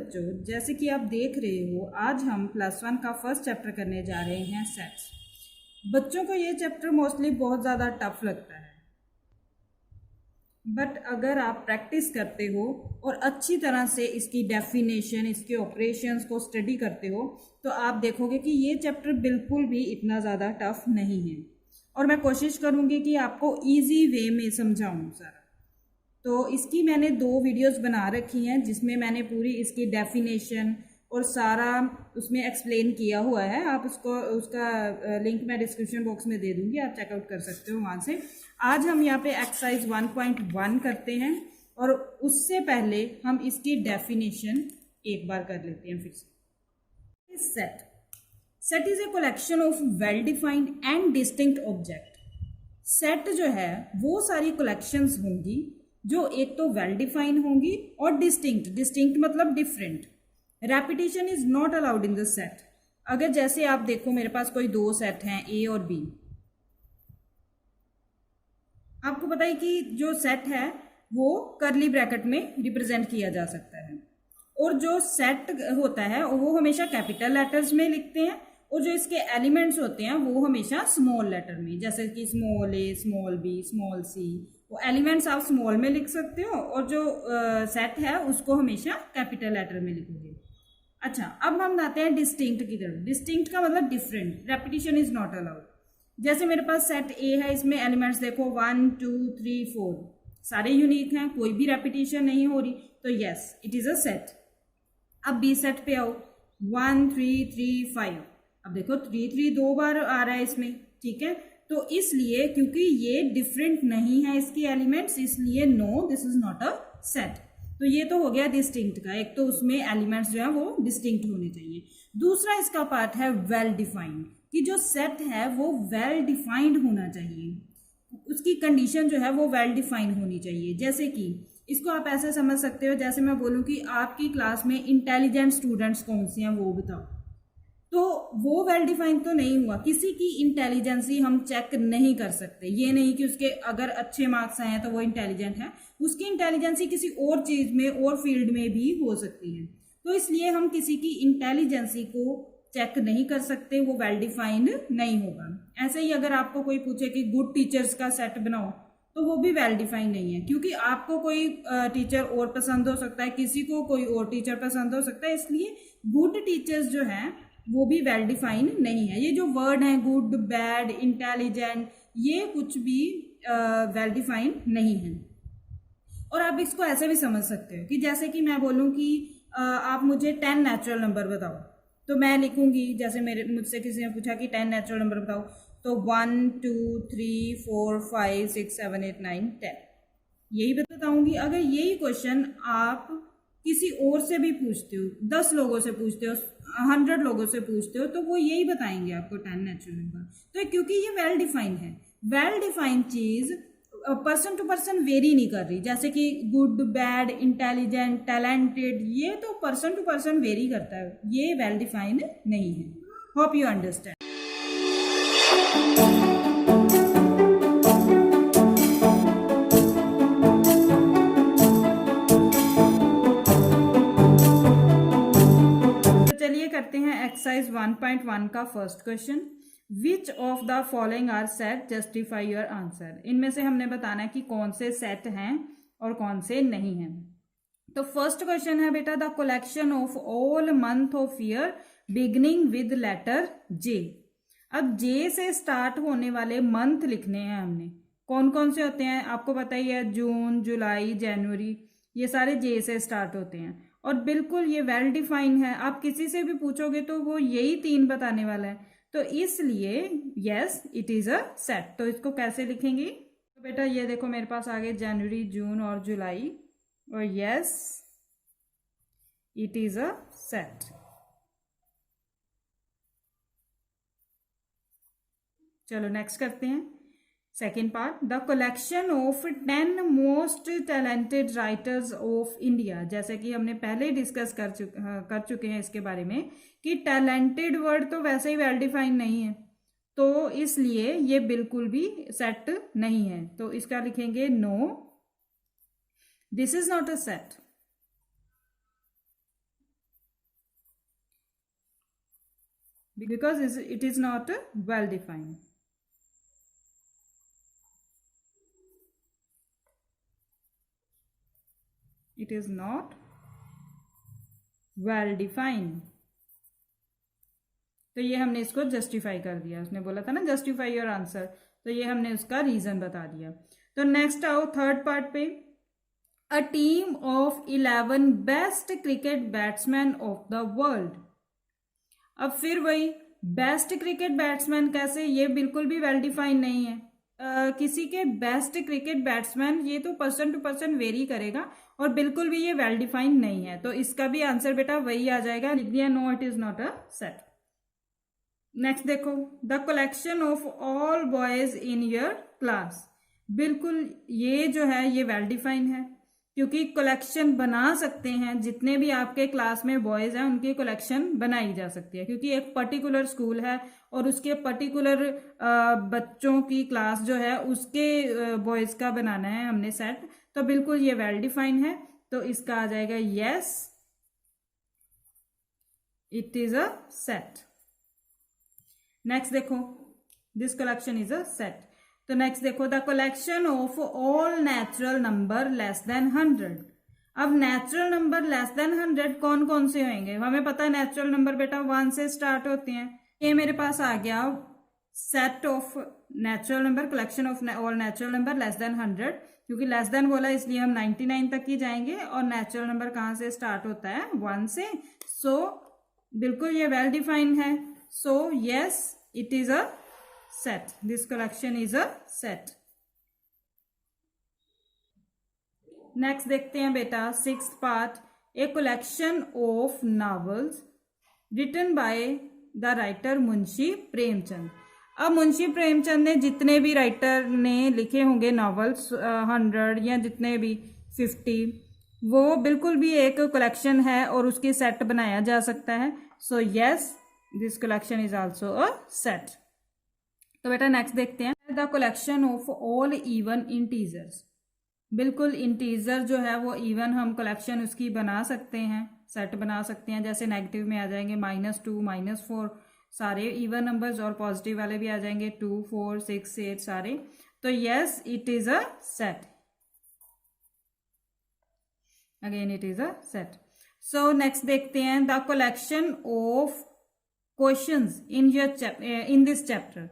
बच्चों, जैसे कि आप देख रहे हो, आज हम +1 का फर्स्ट चैप्टर करने जा रहे हैं सेट्स। बच्चों को ये चैप्टर मोस्टली बहुत ज़्यादा टफ लगता है, बट अगर आप प्रैक्टिस करते हो और अच्छी तरह से इसकी डेफिनेशन, इसके ऑपरेशंस को स्टडी करते हो, तो आप देखोगे कि ये चैप्टर बिल्कुल भी इतना ज़्यादा टफ नहीं है। और मैं कोशिश करूँगी कि आपको ईजी वे में समझाऊँ सारा। तो इसकी मैंने 2 वीडियोस बना रखी हैं जिसमें मैंने पूरी इसकी डेफिनेशन और सारा उसमें एक्सप्लेन किया हुआ है। आप उसका लिंक मैं डिस्क्रिप्शन बॉक्स में दे दूंगी, आप चेकआउट कर सकते हो वहाँ से। आज हम यहाँ पे एक्सरसाइज 1.1 करते हैं और उससे पहले हम इसकी डेफिनेशन एक बार कर लेते हैं फिर से। Set is a collection of well defined and distinct object. Set जो है वो सारी कलेक्शंस होंगी जो एक तो वेल डिफाइंड होंगी और डिस्टिंक्ट मतलब different. Repetition is not allowed in the set. अगर जैसे आप देखो, मेरे पास कोई 2 सेट हैं ए और बी। आपको पता है कि जो सेट है वो कर्ली ब्रैकेट में रिप्रेजेंट किया जा सकता है, और जो सेट होता है वो हमेशा कैपिटल लेटर्स में लिखते हैं, और जो इसके एलिमेंट्स होते हैं वो हमेशा स्मॉल लेटर में, जैसे कि स्मॉल ए, स्मॉल बी, स्मॉल सी। वो एलिमेंट्स आप स्मॉल में लिख सकते हो और जो सेट है उसको हमेशा कैपिटल लेटर में लिखोगे। अच्छा, अब हम आते हैं डिस्टिंक्ट की तरफ। डिस्टिंक्ट का मतलब different. Repetition is not allowed. जैसे मेरे पास सेट ए है, इसमें एलिमेंट्स देखो 1 2 3 4 सारे यूनिक हैं, कोई भी रेपिटेशन नहीं हो रही, तो yes it is a set. अब बी सेट पे आओ, 1 3 3 5। अब देखो 3 3 2 बार आ रहा है इसमें, ठीक है। तो इसलिए क्योंकि ये डिफरेंट नहीं है इसकी एलिमेंट्स, इसलिए no, this is not a set. तो ये तो हो गया डिस्टिंक्ट का। एक तो उसमें एलिमेंट्स जो है वो डिस्टिंक्ट होने चाहिए। दूसरा इसका पार्ट है वेल डिफाइंड, कि जो सेट है वो वेल डिफाइंड होना चाहिए, उसकी कंडीशन जो है वो वेल डिफाइंड होनी चाहिए। जैसे कि इसको आप ऐसे समझ सकते हो, जैसे मैं बोलूँ कि आपकी क्लास में इंटेलिजेंट स्टूडेंट्स कौन सी हैं वो बताओ, तो वो वेल डिफाइंड तो नहीं हुआ। किसी की इंटेलिजेंसी हम चेक नहीं कर सकते। ये नहीं कि उसके अगर अच्छे मार्क्स आए हैं तो वो इंटेलिजेंट है, उसकी इंटेलिजेंसी किसी और चीज में और फील्ड में भी हो सकती है। तो इसलिए हम किसी की इंटेलिजेंसी को चेक नहीं कर सकते, वो वेल डिफाइंड नहीं होगा। ऐसे ही अगर आपको कोई पूछे कि गुड टीचर्स का सेट बनाओ, तो वो भी वेल डिफाइंड नहीं है, क्योंकि आपको कोई टीचर और पसंद हो सकता है, किसी को कोई और टीचर पसंद हो सकता है। इसलिए गुड टीचर्स जो हैं वो भी वेल डिफाइंड नहीं है। ये जो वर्ड हैं गुड, बैड, इंटेलिजेंट, ये कुछ भी वेल डिफाइंड नहीं है। और आप इसको ऐसे भी समझ सकते हो कि जैसे कि मैं बोलूँ कि आप मुझे 10 नेचुरल नंबर बताओ, तो मैं लिखूंगी, जैसे मुझसे किसी ने पूछा कि 10 नेचुरल नंबर बताओ, तो 1 2 3 4 5 6 7 8 9 10 यही बताऊंगी। अगर यही क्वेश्चन आप किसी और से भी पूछते हो, 10 लोगों से पूछते हो, 100 लोगों से पूछते हो, तो वो यही बताएंगे आपको 10 नेचुरल नंबर। तो क्योंकि ये वेल डिफाइंड है। वेल डिफाइंड चीज पर्सन टू पर्सन वेरी नहीं कर रही, जैसे कि गुड, बैड, इंटेलिजेंट, टैलेंटेड, ये तो पर्सन टू पर्सन वेरी करता है, ये वेल डिफाइंड नहीं है। Hope you understand. करते हैं एक्सरसाइज 1.1 का first question. Which of the following are set, justify your answer. इनमें से हमने बताना है कि कौन से सेट हैं और कौन से नहीं हैं। तो फर्स्ट क्वेश्चन है बेटा, the collection of all month of year beginning with letter J. अब जे से स्टार्ट होने वाले मंथ लिखने हैं हमने। कौन कौन से होते हैं आपको पता ही है, जून, जुलाई, जनवरी, ये सारे जे से स्टार्ट होते हैं और बिल्कुल ये वेल डिफाइंड है। आप किसी से भी पूछोगे तो वो यही 3 बताने वाला है, तो इसलिए yes it is a set. तो इसको कैसे लिखेंगे, तो बेटा ये देखो मेरे पास आ गए जनवरी, जून और जुलाई, और yes it is a set. चलो नेक्स्ट करते हैं second part, the collection of 10 most talented writers of India. जैसे कि हमने पहले डिस्कस कर चुके हैं इसके बारे में कि टैलेंटेड वर्ड तो वैसे ही वेल डिफाइंड नहीं है, तो इसलिए ये बिल्कुल भी सेट नहीं है। तो इसका लिखेंगे no, this is not a set. because it is not well defined. It is not well defined. तो ये हमने इसको जस्टिफाई कर दिया, उसने बोला था ना जस्टिफाई योर आंसर, तो ये हमने उसका रीजन बता दिया। तो नेक्स्ट आओ थर्ड पार्ट पे। A team of 11 best cricket batsman of the world. अब फिर वही बेस्ट क्रिकेट बैट्समैन कैसे, ये बिल्कुल भी वेल डिफाइंड नहीं है। किसी के बेस्ट क्रिकेट बैट्समैन, ये तो पर्सन टू पर्सन वेरी करेगा और बिल्कुल भी ये वेल डिफाइंड नहीं है। तो इसका भी आंसर बेटा वही आ जाएगा, लिख दिया no it is not a set. Next देखो, the collection of all boys in your class. बिल्कुल ये जो है ये वेल डिफाइंड है, क्योंकि कलेक्शन बना सकते हैं, जितने भी आपके क्लास में बॉयज हैं उनकी कलेक्शन बनाई जा सकती है, क्योंकि एक पर्टिकुलर स्कूल है और उसके पर्टिकुलर बच्चों की क्लास जो है उसके बॉयज का बनाना है हमने सेट। तो बिल्कुल ये वेल डिफाइंड है, तो इसका आ जाएगा yes it is a set. Next देखो, this collection is a set. तो नेक्स्ट देखो, the collection of all natural number less than 100। अब नेचुरल नंबर लेस देन 100 कौन कौन से होंगे, हमें पता है नेचुरल नंबर बेटा 1 से स्टार्ट होते हैं। ये मेरे पास आ गया set of natural number, collection of all natural number less than 100, क्योंकि लेस देन बोला इसलिए हम 99 तक ही जाएंगे, और नेचुरल नंबर कहाँ से स्टार्ट होता है 1 से। सो बिल्कुल ये वेल डिफाइंड है, so yes it is a set. This collection is a set. Next देखते हैं बेटा 6th part, a collection of novels written by the writer Munshi Premchand. अब मुंशी प्रेमचंद ने जितने भी राइटर ने लिखे होंगे नॉवेल्स 100 या जितने भी 50, वो बिल्कुल भी एक कलेक्शन है और उसकी सेट बनाया जा सकता है। So yes this collection is also a set. तो बेटा नेक्स्ट देखते हैं, the collection of all even integers. बिल्कुल इंटीजर जो है वो इवन हम कलेक्शन उसकी बना सकते हैं, सेट बना सकते हैं। जैसे नेगेटिव में आ जाएंगे -2 -4 सारे इवन नंबर्स, और पॉजिटिव वाले भी आ जाएंगे 2 4 6 8 सारे। तो yes it is a set, again it is a set. So next देखते हैं, the collection of questions in this chapter.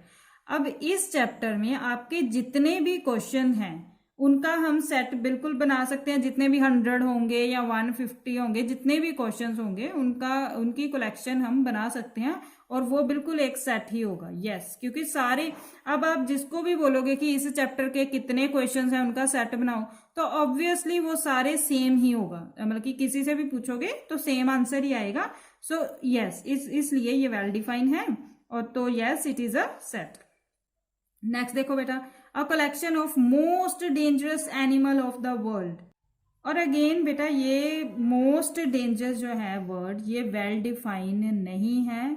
अब इस चैप्टर में आपके जितने भी क्वेश्चन हैं उनका हम सेट बिल्कुल बना सकते हैं। जितने भी 100 होंगे या 150 होंगे, जितने भी क्वेश्चंस होंगे उनकी कलेक्शन हम बना सकते हैं, और वो बिल्कुल एक सेट ही होगा। यस क्योंकि सारे, अब आप जिसको भी बोलोगे कि इस चैप्टर के कितने क्वेश्चंस हैं उनका सेट बनाओ, तो ऑब्वियसली वो सारे सेम ही होगा, मतलब कि किसी से भी पूछोगे तो सेम आंसर ही आएगा। सो यस इसलिए ये वेल डिफाइंड है, और तो yes it is a set. Next देखो बेटा, a collection of most dangerous animal of the world. और अगेन बेटा ये मोस्ट डेंजरस जो है वर्ड, ये वेल डिफाइंड नहीं है,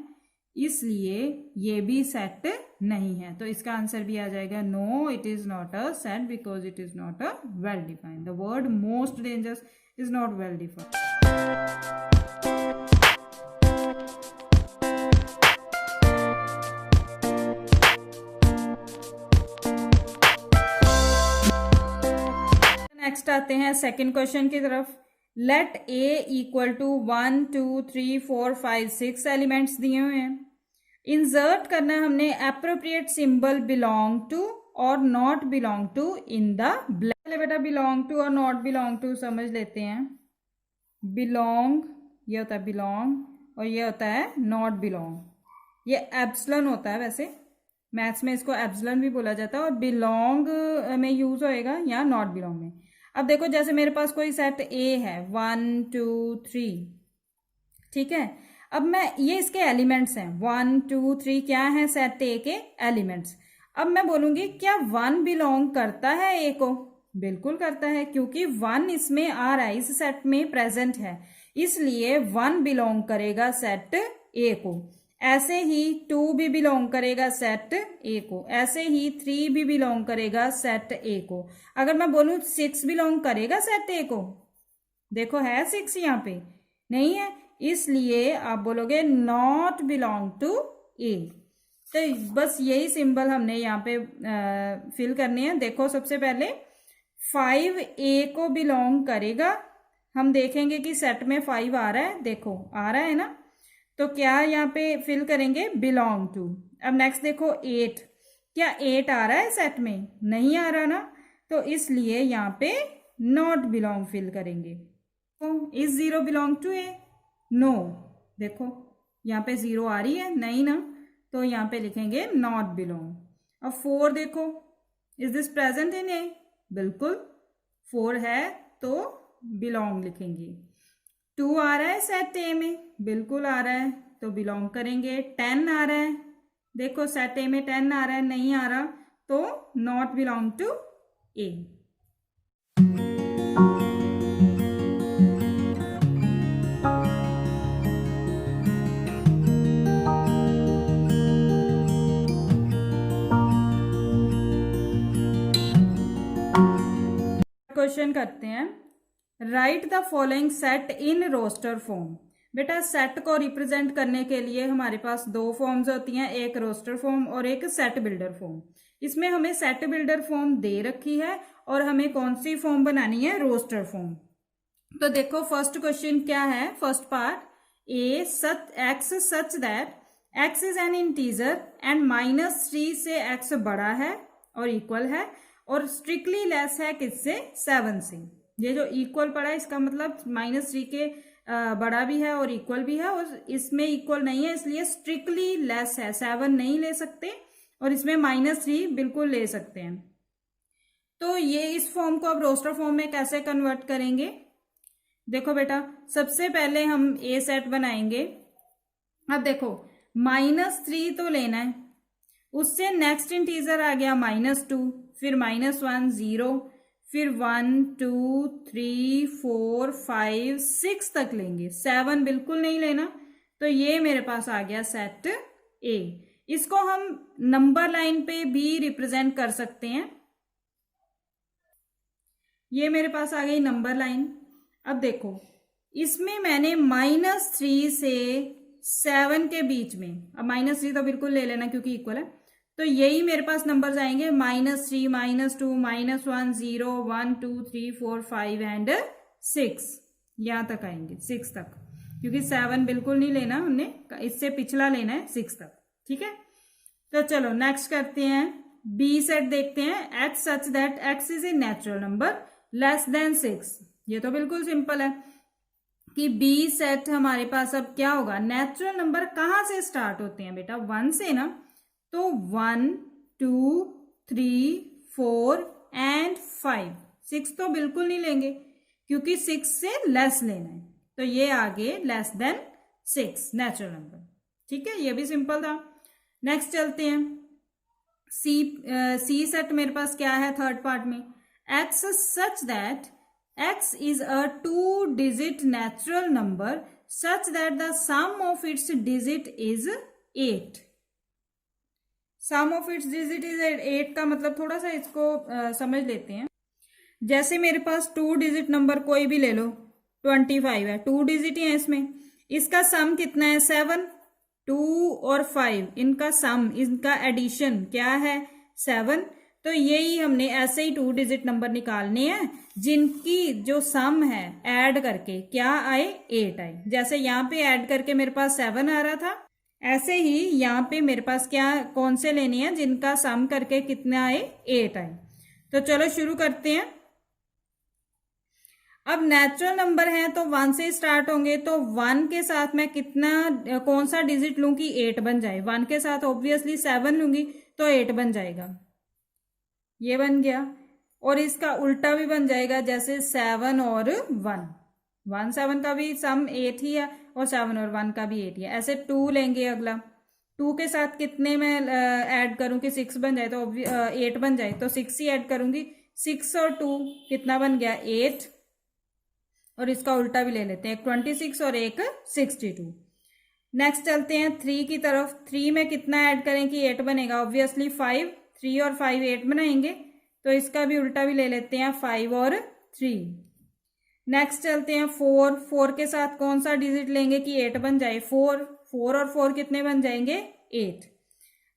इसलिए ये भी सेट नहीं है। तो इसका आंसर भी आ जाएगा no it is not a set, because it is not a well defined. The word most dangerous is not well defined. Next आते हैं सेकंड क्वेश्चन की तरफ। Let A equal to 1 2 3 4 5 6 elements दिए हुए हैं। इंसर्ट करना है हमने एप्रोप्रिएट सिंबल बिलोंग टू और not belong to in the blank. पहले बेटा बिलोंग टू और नॉट बिलोंग टू समझ लेते हैं। बिलोंग ये होता है बिलोंग, और ये होता है नॉट बिलोंग। ये एप्सिलॉन होता है, वैसे मैथ्स में इसको एप्सिलॉन भी बोला जाता है, और बिलोंग में यूज होएगा या नॉट बिलोंग में। अब देखो जैसे मेरे पास कोई सेट ए है 1 2 3, ठीक है। अब मैं ये इसके एलिमेंट्स हैं 1 2 3, क्या है सेट ए के एलिमेंट्स। अब मैं बोलूंगी क्या 1 बिलोंग करता है ए को, बिल्कुल करता है, क्योंकि 1 इसमें आ रहा है, इस सेट में प्रेजेंट है, इसलिए 1 बिलोंग करेगा सेट ए को। ऐसे ही 2 भी बिलोंग करेगा सेट ए को, ऐसे ही 3 भी बिलोंग करेगा सेट ए को। अगर मैं बोलूं 6 बिलोंग करेगा सेट ए को, देखो है 6 यहाँ पे नहीं है, इसलिए आप बोलोगे नॉट बिलोंग टू ए। तो बस यही सिंबल हमने यहाँ पे फिल करने हैं। देखो सबसे पहले 5A को बिलोंग करेगा, हम देखेंगे कि सेट में 5 आ रहा है, देखो आ रहा है ना, तो क्या यहाँ पे फिल करेंगे बिलोंग टू। अब नेक्स्ट देखो 8, क्या 8 आ रहा है सेट में, नहीं आ रहा ना, तो इसलिए यहाँ पे नॉट बिलोंग फिल करेंगे। तो is 0 belong to A, no, देखो यहाँ पे 0 आ रही है, नहीं ना, तो यहाँ पे लिखेंगे नॉट बिलोंग। अब 4 देखो, इज दिस प्रेजेंट इन ए, बिल्कुल 4 है तो बिलोंग लिखेंगे। 2 आ रहा है सेट ए में, बिल्कुल आ रहा है तो बिलोंग करेंगे। 10 आ रहा है, देखो सेट ए में 10 आ रहा है, नहीं आ रहा तो not belong to A. Question करते हैं, write the following set in roster form. बेटा सेट को रिप्रेजेंट करने के लिए हमारे पास दो फॉर्म्स होती हैं, एक रोस्टर फॉर्म और एक सेट बिल्डर फॉर्म। इसमें हमें सेट बिल्डर फॉर्म दे रखी है और हमें कौन सी फॉर्म बनानी है, रोस्टर फॉर्म। तो देखो फर्स्ट क्वेश्चन क्या है, first part, A such x such that x is an integer and -3 से एक्स बड़ा है और इक्वल है और स्ट्रिक्टली लेस है किससे, 7 से। ये जो इक्वल पड़ा है इसका मतलब -3 के बड़ा भी है और इक्वल भी है, और इसमें इक्वल नहीं है इसलिए स्ट्रिक्टली लेस है, 7 नहीं ले सकते और इसमें -3 बिल्कुल ले सकते हैं। तो ये इस फॉर्म को अब रोस्टर फॉर्म में कैसे कन्वर्ट करेंगे, देखो बेटा सबसे पहले हम ए सेट बनाएंगे। अब देखो -3 तो लेना है, उससे नेक्स्ट इंटीजर आ गया -2, फिर -1 0, फिर 1 2 3 4 5 6 तक लेंगे, 7 बिल्कुल नहीं लेना। तो ये मेरे पास आ गया सेट ए। इसको हम नंबर लाइन पे भी रिप्रेजेंट कर सकते हैं। ये मेरे पास आ गई नंबर लाइन। अब देखो इसमें मैंने -3 से 7 के बीच में, अब -3 तो बिल्कुल ले लेना क्योंकि इक्वल है, तो यही मेरे पास नंबर्स आएंगे -3 -2 -1 0 1 2 3 4 5 एंड 6, यहां तक आएंगे 6 तक, क्योंकि 7 बिल्कुल नहीं लेना हमने, इससे पिछला लेना है 6 तक, ठीक है। तो चलो नेक्स्ट करते हैं, बी सेट देखते हैं, x such that x is a natural number less then 6। ये तो बिल्कुल सिंपल है कि बी सेट हमारे पास अब क्या होगा, नेचुरल नंबर कहां से स्टार्ट होते हैं बेटा, 1 से ना, तो 1 2 3 4 एंड 5, 6 तो बिल्कुल नहीं लेंगे क्योंकि 6 से लेस लेना है, तो ये आगे लेस देन 6 नेचुरल नंबर, ठीक है, ये भी सिंपल था। नेक्स्ट चलते हैं, सी सेट मेरे पास क्या है थर्ड पार्ट में, x such that x is a 2 digit natural number such that the sum of its digit is 8। Sum of its digit is 8 का मतलब थोड़ा सा इसको समझ लेते हैं। जैसे मेरे पास 2 डिजिट नंबर कोई भी ले लो, 25 है, 2 डिजिट ही है इसमें, इसका सम कितना है 7, 2 और 5 इनका सम, इनका एडिशन क्या है 7। तो यही हमने ऐसे ही 2 डिजिट नंबर निकालने हैं जिनकी जो सम है ऐड करके क्या आए 8 आए। जैसे यहाँ पे ऐड करके मेरे पास 7 आ रहा था, ऐसे ही यहाँ पे मेरे पास क्या कौन से लेने हैं जिनका सम करके कितना आए 8 आए। तो चलो शुरू करते हैं। अब नेचुरल नंबर है तो 1 से स्टार्ट होंगे, तो 1 के साथ मैं कितना कौन सा डिजिट लूं कि 8 बन जाए, 1 के साथ ऑब्वियसली 7 लूंगी तो 8 बन जाएगा, ये बन गया। और इसका उल्टा भी बन जाएगा, जैसे 7 और 1 7 का भी सम 8 ही है और 7 और 1 का भी 8 ही है। ऐसे 2 लेंगे, अगला 2 के साथ कितने में ऐड करूं कि 6 बन जाए, तो 8 बन जाए, तो 6 ही ऐड करूंगी, 6 और 2 कितना बन गया 8, और इसका उल्टा भी ले लेते हैं, एक 26 और एक 62। नेक्स्ट चलते हैं 3 की तरफ, 3 में कितना ऐड करें कि 8 बनेगा, ऑब्वियसली 5, 3 और 5 8 बनाएंगे, तो इसका भी उल्टा भी ले लेते हैं 5 और 3। नेक्स्ट चलते हैं 4 के साथ कौन सा डिजिट लेंगे कि 8 बन जाए, 4 और 4 कितने बन जाएंगे 8।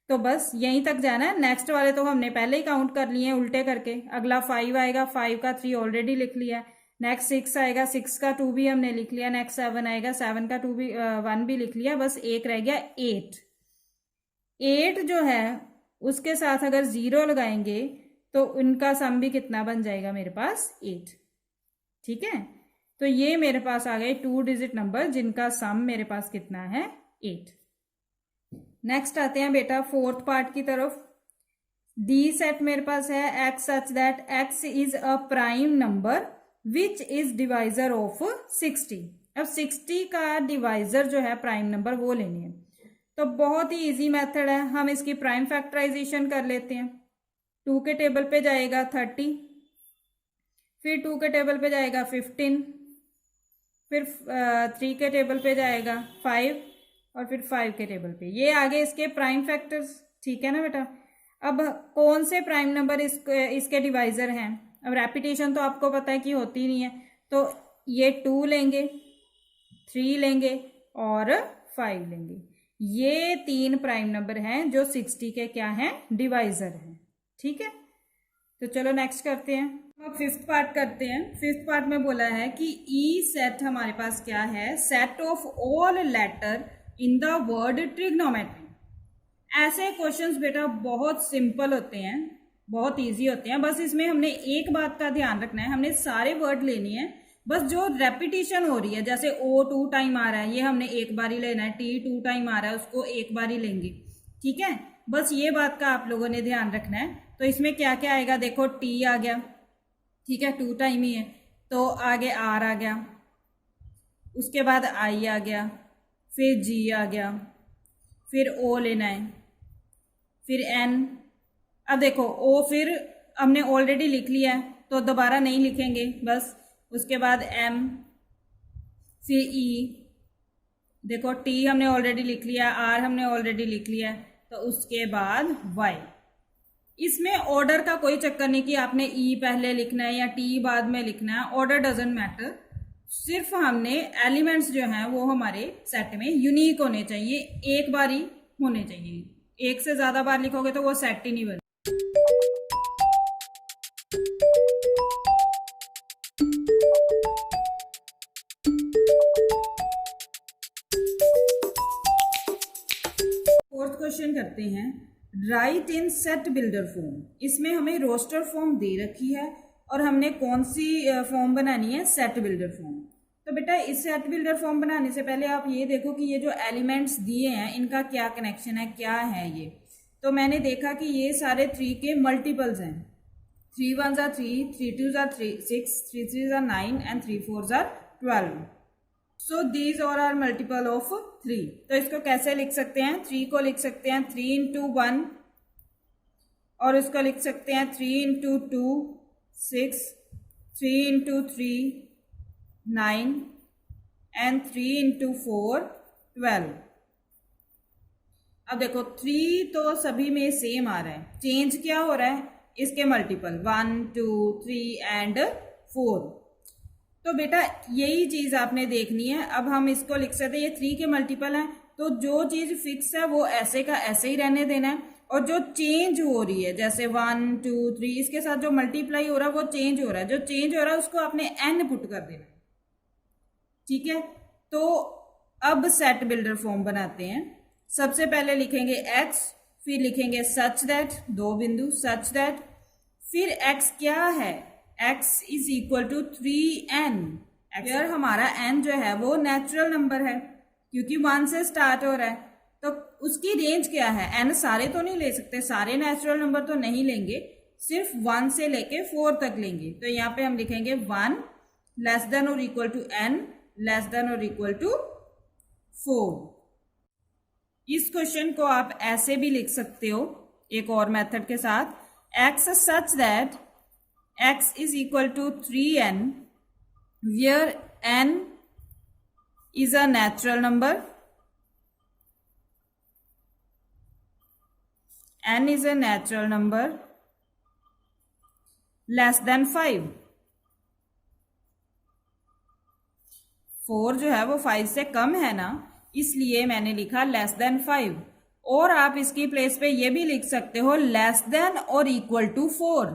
तो बस यहीं तक जाना है। नेक्स्ट वाले तो हमने पहले ही काउंट कर लिए हैं उल्टे करके। अगला 5 आएगा, 5 का 3 ऑलरेडी लिख लिया है। नेक्स्ट 6 आएगा, 6 का 2 भी हमने लिख लिया। नेक्स्ट 7 आएगा, 7 का 2 भी 1 भी लिख लिया। बस एक रह गया 8। 8 जो है उसके साथ अगर 0 लगाएंगे तो उनका सम भी कितना बन जाएगा मेरे पास 8। ठीक है, तो ये मेरे पास आ गए 2 डिजिट नंबर जिनका सम मेरे पास कितना है 8। नेक्स्ट आते हैं बेटा फोर्थ पार्ट की तरफ। डी सेट मेरे पास है x such that x is a prime number which is divisor of 60। अब 60 का डिवाइजर जो है प्राइम नंबर वो लेनी है। तो बहुत ही इजी मेथड है, हम इसकी प्राइम फैक्टराइजेशन कर लेते हैं। 2 के टेबल पे जाएगा 30, फिर 2 के टेबल पे जाएगा 15, फिर 3 के टेबल पे जाएगा 5 और फिर 5 के टेबल पे। ये आगे इसके प्राइम फैक्टर्स। ठीक है ना बेटा। अब कौन से प्राइम नंबर इसके डिवाइजर हैं? अब रेपिटेशन तो आपको पता है कि होती नहीं है, तो ये 2 लेंगे, 3 लेंगे और 5 लेंगे। ये 3 प्राइम नंबर हैं जो 60 के क्या हैं डिवाइजर हैं। ठीक है, तो चलो नेक्स्ट करते हैं। अब फिफ्थ पार्ट करते हैं। फिफ्थ पार्ट में बोला है कि ई सेट हमारे पास क्या है, set of all letter in the word trigonometry. ऐसे क्वेश्चंस बेटा बहुत सिंपल होते हैं, बहुत इजी होते हैं। बस इसमें हमने एक बात का ध्यान रखना है, हमने सारे वर्ड लेने हैं। बस जो रेपिटेशन हो रही है, जैसे ओ 2 टाइम आ रहा है, ये हमने एक बार ही लेना है। टी 2 टाइम आ रहा है, उसको एक बार ही लेंगे। ठीक है, बस ये बात का आप लोगों ने ध्यान रखना है। तो इसमें क्या क्या आएगा, देखो टी आ गया, ठीक है 2 टाइम ही है, तो आगे आर आ गया, उसके बाद आई आ गया, फिर जी आ गया, फिर ओ लेना है, फिर एन। अब देखो ओ फिर हमने ऑलरेडी लिख लिया है तो दोबारा नहीं लिखेंगे बस। उसके बाद एम, फिर ई, देखो टी हमने ऑलरेडी लिख लिया, आर हमने ऑलरेडी लिख लिया, तो उसके बाद वाई। इसमें ऑर्डर का कोई चक्कर नहीं कि आपने ई पहले लिखना है या टी बाद में लिखना है, ऑर्डर डजंट मैटर। सिर्फ हमने एलिमेंट्स जो हैं वो हमारे सेट में यूनिक होने चाहिए, एक बार ही होने चाहिए। एक से ज्यादा बार लिखोगे तो वो सेट ही नहीं बने। फोर्थ क्वेश्चन करते हैं, राइट इन सेट बिल्डर फॉर्म। इसमें हमें रोस्टर फॉर्म दे रखी है और हमने कौन सी फॉर्म बनानी है, सेट बिल्डर फॉर्म। तो बेटा इस सेट बिल्डर फॉर्म बनाने से पहले आप ये देखो कि ये जो एलिमेंट्स दिए हैं इनका क्या कनेक्शन है, क्या है ये। तो मैंने देखा कि ये सारे 3 के मल्टीपल्स हैं। 3 1s are 3, 3 2s are 6, 3 3s are 9 and 3 4s are 12. So these all are multiple of 3. तो इसको कैसे लिख सकते हैं, 3 को लिख सकते हैं 3 into 1 और इसको लिख सकते हैं 3 into 2 6, 3 into 3 9 and 3 into 4 12। अब देखो 3 तो सभी में सेम आ रहा है, चेंज क्या हो रहा है, इसके मल्टीपल 1 2 3 एंड 4। तो बेटा यही चीज आपने देखनी है। अब हम इसको लिख सकते हैं, ये 3 के मल्टीपल है, तो जो चीज फिक्स है वो ऐसे का ऐसे ही रहने देना है, और जो चेंज हो रही है जैसे 1 2 3 इसके साथ जो मल्टीप्लाई हो रहा है वो चेंज हो रहा है, जो चेंज हो रहा है उसको आपने n पुट कर देना है। ठीक है, तो अब सेट बिल्डर फॉर्म बनाते हैं। सबसे पहले लिखेंगे x, फिर लिखेंगे सच दैट, 2 बिंदु सच दैट, फिर x क्या है, x is equal to 3n। फिर हमारा n जो है वो नेचुरल नंबर है क्योंकि 1 से स्टार्ट हो रहा है, तो उसकी रेंज क्या है, n सारे तो नहीं ले सकते, सारे नेचुरल नंबर तो नहीं लेंगे, सिर्फ 1 से लेके 4 तक लेंगे। तो यहाँ पे हम लिखेंगे 1 लेस देन और equal to n less than और इक्वल टू 4। इस क्वेश्चन को आप ऐसे भी लिख सकते हो एक और मेथड के साथ, x such that x is equal to 3n where n is a natural number, n is a natural number less than 5। 4 जो है वो 5 से कम है ना, इसलिए मैंने लिखा लेस देन 5। और आप इसकी प्लेस पे ये भी लिख सकते हो लेस देन और इक्वल टू 4।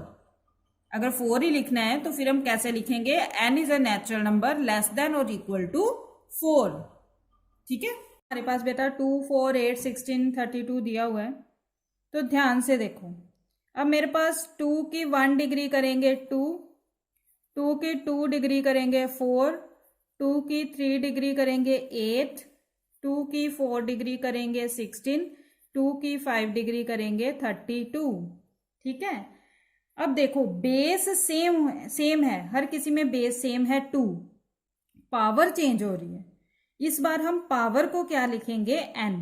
अगर 4 ही लिखना है तो फिर हम कैसे लिखेंगे, n is a natural number less than और इक्वल टू 4। ठीक है, हमारे पास बेटा 2, 4, 8, 16, 32 दिया हुआ है। तो ध्यान से देखो, अब मेरे पास 2 की 1 डिग्री करेंगे 2, 2 की 2 डिग्री करेंगे 4, 2 की 3 डिग्री करेंगे 8, 2 की 4 डिग्री करेंगे 16, 2 की 5 डिग्री करेंगे 32। ठीक है, अब देखो बेस सेम है, हर किसी में बेस सेम है 2, पावर चेंज हो रही है। इस बार हम पावर को क्या लिखेंगे, n।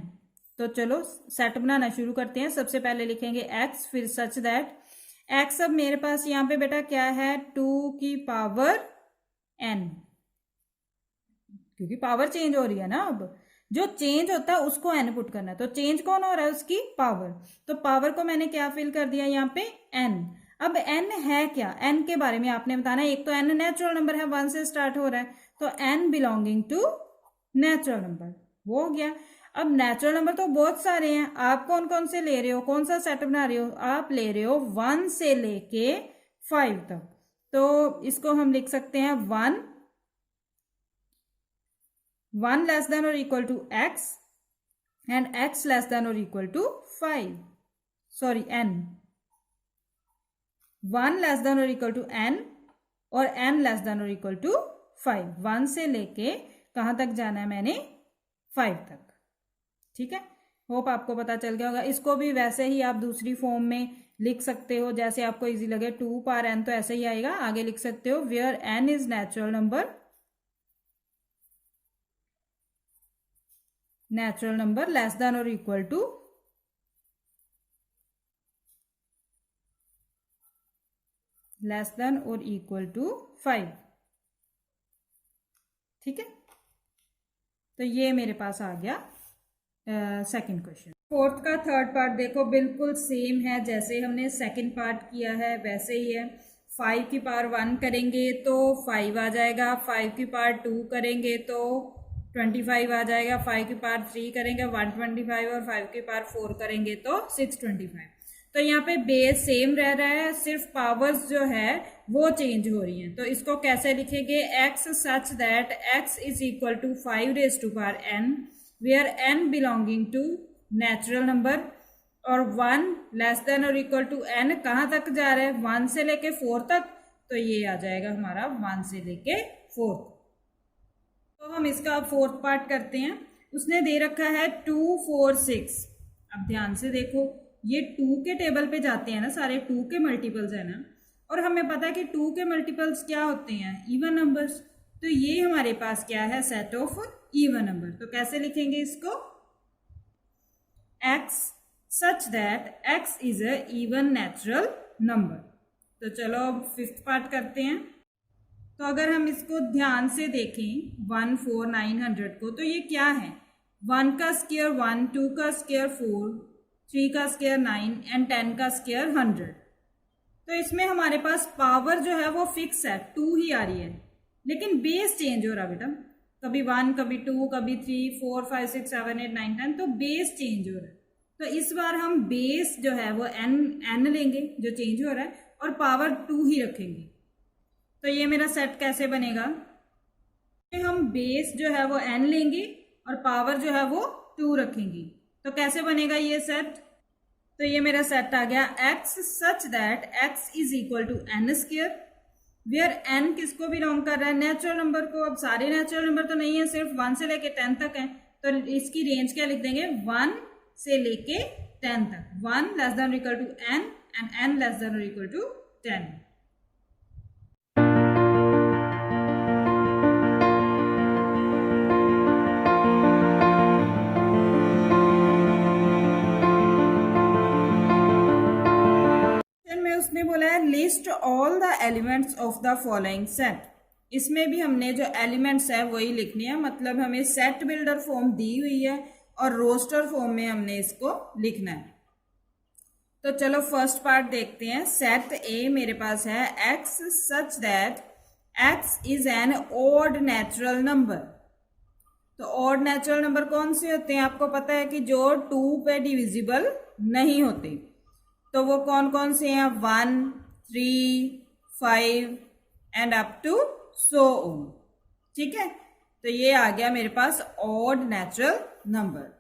तो चलो सेट बनाना शुरू करते हैं। सबसे पहले लिखेंगे x, फिर सच दैट x, अब मेरे पास यहाँ पे बेटा क्या है, 2 की पावर n, क्योंकि पावर चेंज हो रही है ना। अब जो चेंज होता है उसको n पुट करना है, तो चेंज कौन हो रहा है, उसकी पावर। तो पावर को मैंने क्या फिल कर दिया यहाँ पे, n। अब n है क्या, n के बारे में आपने बताना है। एक तो n नेचुरल नंबर है, 1 से स्टार्ट हो रहा है, तो n belonging to natural number, वो हो गया। अब नेचुरल नंबर तो बहुत सारे हैं, आप कौन कौन से ले रहे हो, कौन सा सेट बना रहे हो, आप ले रहे हो 1 से लेके 5 तक। तो इसको हम लिख सकते हैं 1 लेस देन और equal to x and x less than और equal to 5, sorry n, 1 less than और इक्वल टू n और n लेस देन और इक्वल टू 5। 1 से लेके कहाँ तक जाना है मैंने, 5 तक। ठीक है, होप आपको पता चल गया होगा। इसको भी वैसे ही आप दूसरी फॉर्म में लिख सकते हो, जैसे आपको इजी लगे। 2 पावर n तो ऐसे ही आएगा, आगे लिख सकते हो where n is natural number less than और इक्वल टू और इक्वल टू 5। ठीक है, तो ये मेरे पास आ गया सेकंड क्वेश्चन। फोर्थ का थर्ड पार्ट देखो, बिल्कुल सेम है, जैसे हमने सेकंड पार्ट किया है वैसे ही है। 5 की पावर 1 करेंगे तो 5 आ जाएगा, 5 की पावर 2 करेंगे तो 25 आ जाएगा, 5 की पावर 3 करेंगे 125 और 5 की पावर 4 करेंगे तो 625। तो यहाँ पे बेस सेम रह रहा है, सिर्फ पावर्स जो है वो चेंज हो रही हैं। तो इसको कैसे लिखेंगे, x such that x is equal to 5 raise to power n, where n belonging to natural number, और 1 लेस देन और इक्वल टू n कहाँ तक जा रहा है, 1 से लेके 4 तक। तो ये आ जाएगा हमारा 1 से लेके 4। तो हम इसका फोर्थ पार्ट करते हैं। उसने दे रखा है 2, 4, 6। अब ध्यान से देखो, ये 2 के टेबल पे जाते हैं ना, सारे 2 के मल्टीपल्स है ना, और हमें पता है कि 2 के मल्टीपल्स क्या होते हैं, इवन नंबर्स। तो ये हमारे पास क्या है, सेट ऑफ इवन नंबर। तो कैसे लिखेंगे इसको, x such that x is a even natural number. तो चलो अब फिफ्थ पार्ट करते हैं। तो अगर हम इसको ध्यान से देखें 1, 4, 900 को, तो ये क्या है, 1 का स्क्वायर 1, 2 का स्क्वायर 4, 3 का स्क्वायर 9 एंड 10 का स्क्वायर 100। तो इसमें हमारे पास पावर जो है वो फिक्स है, 2 ही आ रही है, लेकिन बेस चेंज हो रहा बेटा, कभी 1, कभी 2, कभी 3, 4, 5, 6, 7, 8, 9, 10। तो बेस चेंज हो रहा है। तो इस बार हम बेस जो है वो n लेंगे जो चेंज हो रहा है, और पावर 2 ही रखेंगे। तो ये मेरा सेट कैसे बनेगा, हम बेस जो है वो n लेंगे और पावर जो है वो 2 रखेंगे। तो कैसे बनेगा ये सेट, तो ये मेरा सेट आ गया x such that x is equal to n square, where n किसको बिलोंग कर रहा है, नेचुरल नंबर को। अब सारे नेचुरल नंबर तो नहीं है, सिर्फ 1 से लेके 10 तक है, तो इसकी रेंज क्या लिख देंगे, 1 से लेके 10 तक। 1 less than equal to n and n less than equal to 10। उसने बोला है list all the elements of the following set. इसमें भी हमने जो एलिमेंट्स है वही लिखने हैं, मतलब हमें सेट बिल्डर फॉर्म दी हुई है और रोस्टर फॉर्म में हमने इसको लिखना है। तो चलो फर्स्ट पार्ट देखते हैं। सेट ए मेरे पास है x such that x is N odd natural number. तो ऑड नेचुरल नंबर कौन से होते हैं? आपको पता है कि जो 2 पे डिविजिबल नहीं होते, तो वो कौन कौन से हैं? 1, 3, 5 and up to so on. ठीक है, तो ये आ गया मेरे पास ऑड नेचुरल नंबर।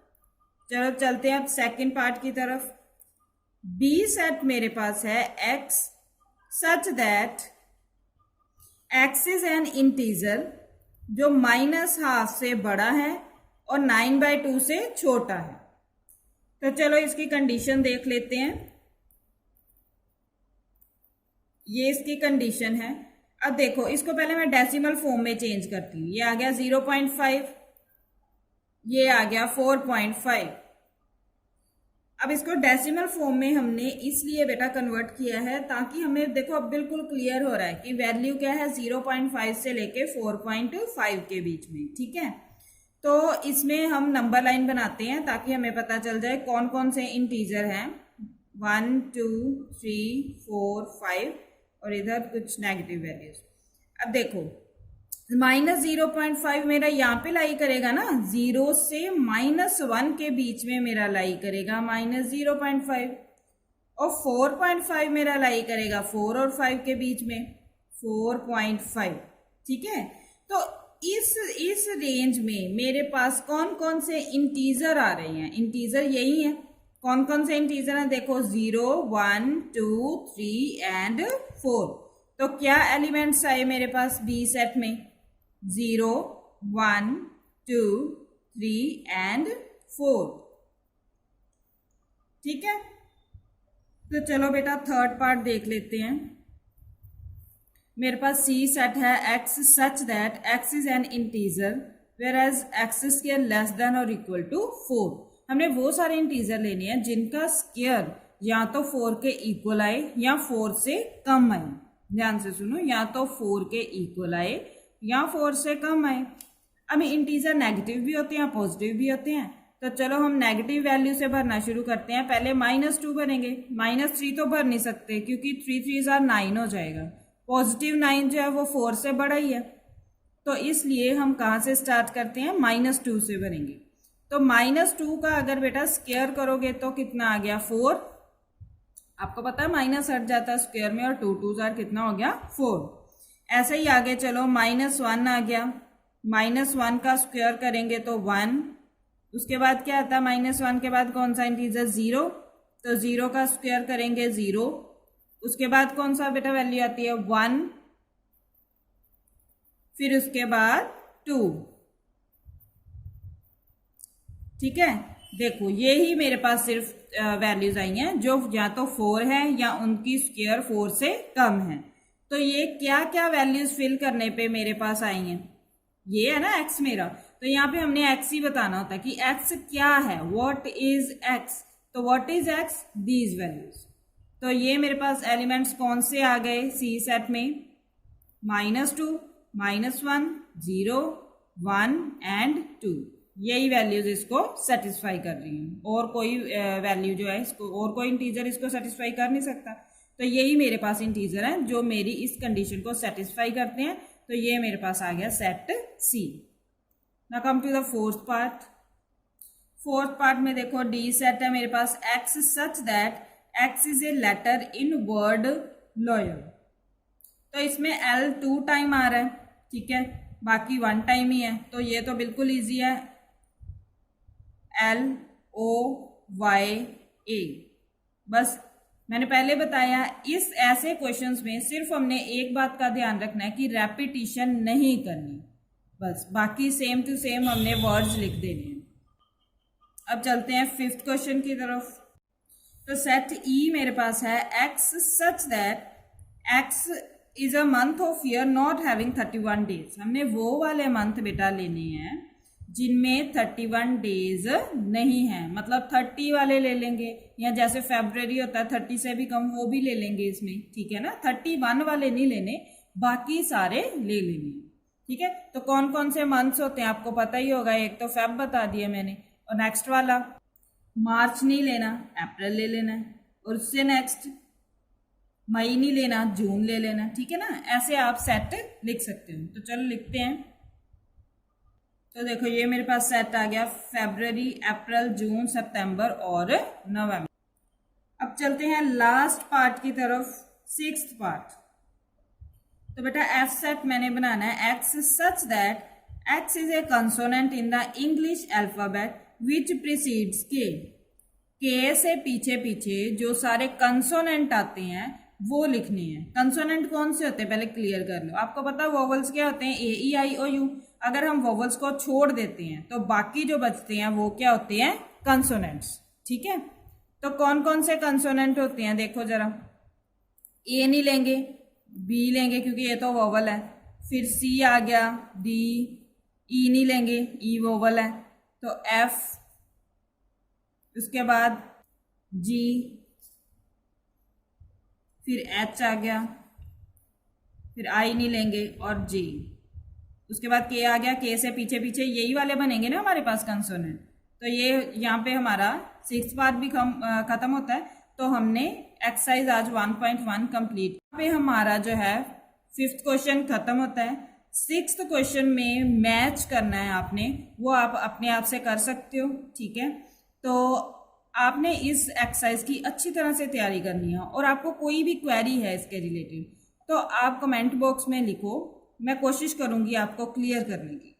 चलो चलते हैं अब सेकंड पार्ट की तरफ। बी सेट मेरे पास है x such that x is an integer जो -½ से बड़ा है और 9/2 से छोटा है। तो चलो इसकी कंडीशन देख लेते हैं। ये इसकी कंडीशन है। अब देखो, इसको पहले मैं डेसिमल फॉर्म में चेंज करती हूँ। ये आ गया 0.5, ये आ गया 4.5। अब इसको डेसिमल फॉर्म में हमने इसलिए बेटा कन्वर्ट किया है ताकि हमें देखो अब बिल्कुल क्लियर हो रहा है कि वैल्यू क्या है 0.5 से लेके 4.5 के बीच में। ठीक है, तो इसमें हम नंबर लाइन बनाते हैं ताकि हमें पता चल जाए कौन कौन से इंटीजर हैं। 1, 2, 3, 4, 5 और इधर कुछ नेगेटिव वैल्यूज। अब देखो -0.5 मेरा यहाँ पे लाई करेगा ना, 0 से -1 के बीच में मेरा लाई करेगा -0.5, और 4.5 मेरा लाई करेगा 4 और 5 के बीच में 4.5। ठीक है, तो इस रेंज में मेरे पास कौन कौन से इंटीजर आ रहे हैं? इंटीजर यही है। कौन कौन से इंटीजर हैं? देखो 0, 1, 2, 3 एंड 4। तो क्या एलिमेंट्स आए मेरे पास बी सेट में? 0, 1, 2, 3 एंड 4। ठीक है, तो चलो बेटा थर्ड पार्ट देख लेते हैं। मेरे पास सी सेट है x such that x is an integer where as x square less than और इक्वल टू 4। हमने वो सारे इंटीजर लेने हैं जिनका स्क्वायर या तो 4 के इक्वल आए या 4 से कम आए। ध्यान से सुनो, या तो 4 के इक्वल आए या 4 से कम आए। अब इंटीजर नेगेटिव भी होते हैं, पॉजिटिव भी होते हैं। तो चलो हम नेगेटिव वैल्यू से भरना शुरू करते हैं। पहले -2 भरेंगे, -3 तो भर नहीं सकते क्योंकि 3 3 9 हो जाएगा। पॉजिटिव 9 जो है वो 4 से बड़ा ही है, तो इसलिए हम कहाँ से स्टार्ट करते हैं? -2 से भरेंगे। तो -2 का अगर बेटा स्क्वायर करोगे तो कितना आ गया? 4। आपको पता है माइनस हट जाता है स्क्वायर में, और 2 2 कितना हो गया? 4। ऐसे ही आगे चलो, -1 आ गया। -1 का स्क्वायर करेंगे तो 1। उसके बाद क्या आता है? -1 के बाद कौन सा इंटीजर? 0। तो 0 का स्क्वायर करेंगे 0। उसके बाद कौन सा बेटा वैल्यू आती है? 1। फिर उसके बाद 2। ठीक है, देखो ये ही मेरे पास सिर्फ वैल्यूज आई हैं जो या तो 4 है या उनकी स्क्वायर 4 से कम है। तो ये क्या क्या वैल्यूज फिल करने पे मेरे पास आई हैं? ये है ना x मेरा, तो यहाँ पे हमने x ही बताना होता है कि x क्या है, व्हाट इज x। तो what is x? These values. तो ये मेरे पास एलिमेंट्स कौन से आ गए सी सेट में? -2, -1, 0, 1 एंड 2। यही वैल्यूज इसको सेटिस्फाई कर रही हैं, और कोई वैल्यू जो है इसको, और कोई इंटीजर इसको सेटिस्फाई कर नहीं सकता। तो यही मेरे पास इंटीजर हैं जो मेरी इस कंडीशन को सेटिस्फाई करते हैं। तो ये मेरे पास आ गया set C. Now come to the fourth part. Fourth part में देखो डी सेट है मेरे पास x such that x is a letter in word loyal. तो इसमें L 2 टाइम आ रहा है, ठीक है, बाकी 1 टाइम ही है। तो ये तो बिल्कुल ईजी है, LOYA। बस मैंने पहले बताया, इस ऐसे क्वेश्चंस में सिर्फ हमने एक बात का ध्यान रखना है कि रेपिटिशन नहीं करनी, बस बाकी सेम टू सेम हमने वर्ड्स लिख देने हैं। अब चलते हैं फिफ्थ क्वेश्चन की तरफ। तो सेट ई मेरे पास है x such that x is a month of year not having 31 days. हमने वो वाले मंथ बेटा लेने हैं जिनमें 31 डेज नहीं है, मतलब 30 वाले ले लेंगे, या जैसे फेब्रुवरी होता है 30 से भी कम, वो भी ले लेंगे इसमें, ठीक है ना। 31 वाले नहीं लेने, बाकी सारे ले लेंगे, ठीक है। तो कौन कौन से मंथ्स होते हैं आपको पता ही होगा, एक तो फेब बता दिया मैंने, और नेक्स्ट वाला मार्च नहीं लेना, अप्रैल ले लेना है, और उससे नेक्स्ट मई नहीं लेना, जून ले लेना, ठीक है ना। ऐसे आप सेट लिख सकते हो। तो चलो लिखते हैं। तो देखो ये मेरे पास सेट आ गया फरवरी, अप्रैल, जून, सितंबर और नवंबर। अब चलते हैं लास्ट पार्ट की तरफ, सिक्स्थ पार्ट। तो बेटा एफ सेट मैंने बनाना है x such that x is a consonant in the English alphabet which precedes के से पीछे पीछे जो सारे कंसोनेंट आते हैं वो लिखने हैं। कंसोनेंट कौन से होते हैं पहले क्लियर कर लो। आपको पता है वोवल्स क्या होते हैं, ए ई आई ओ यू। अगर हम वोवल्स को छोड़ देते हैं तो बाकी जो बचते हैं वो क्या होते हैं, कंसोनेंट्स। ठीक है, तो कौन कौन से कंसोनेंट होते हैं देखो जरा। ए नहीं लेंगे, बी लेंगे क्योंकि ये तो वोवल है, फिर सी आ गया, डी, ई नहीं लेंगे, ई वोवल है, तो एफ, उसके बाद जी, फिर एच आ गया, फिर आई नहीं लेंगे और जी, उसके बाद के आ गया। के से पीछे पीछे यही वाले बनेंगे ना हमारे पास कंसोनेंट। तो ये यहाँ पे हमारा सिक्स पार्ट भी खत्म होता है। तो हमने एक्सरसाइज आज 1.1 कंप्लीट। यहाँ पे हमारा जो है फिफ्थ क्वेश्चन खत्म होता है। सिक्स्थ क्वेश्चन में मैच करना है आपने, वो आप अपने आप से कर सकते हो। ठीक है, तो आपने इस एक्सरसाइज की अच्छी तरह से तैयारी करनी है और आपको कोई भी क्वेरी है इसके रिलेटेड तो आप कमेंट बॉक्स में लिखो, मैं कोशिश करूंगी आपको क्लियर करने की।